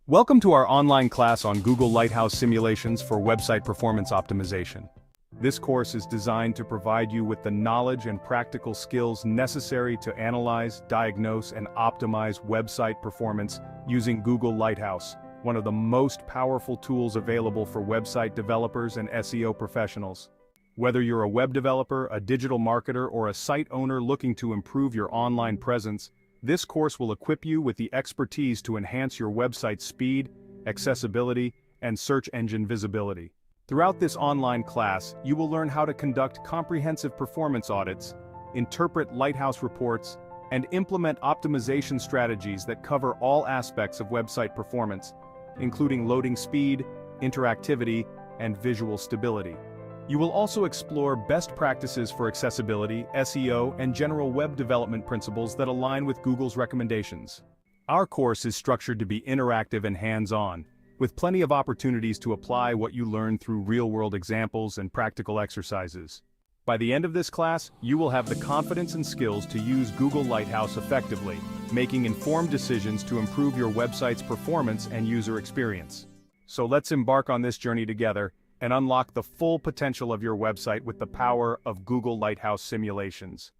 Welcome to our online class on Google Lighthouse simulations for website performance optimization. This course is designed to provide you with the knowledge and practical skills necessary to analyze, diagnose, and optimize website performance using Google Lighthouse, one of the most powerful tools available for website developers and SEO professionals. Whether you're a web developer, a digital marketer, or a site owner looking to improve your online presence, this course will equip you with the expertise to enhance your website's speed, accessibility, and search engine visibility. Throughout this online class, you will learn how to conduct comprehensive performance audits, interpret Lighthouse reports, and implement optimization strategies that cover all aspects of website performance, including loading speed, interactivity, and visual stability. You will also explore best practices for accessibility, SEO, and general web development principles that align with Google's recommendations. Our course is structured to be interactive and hands-on, with plenty of opportunities to apply what you learn through real-world examples and practical exercises. By the end of this class, you will have the confidence and skills to use Google Lighthouse effectively, making informed decisions to improve your website's performance and user experience. So let's embark on this journey together and unlock the full potential of your website with the power of Google Lighthouse simulations.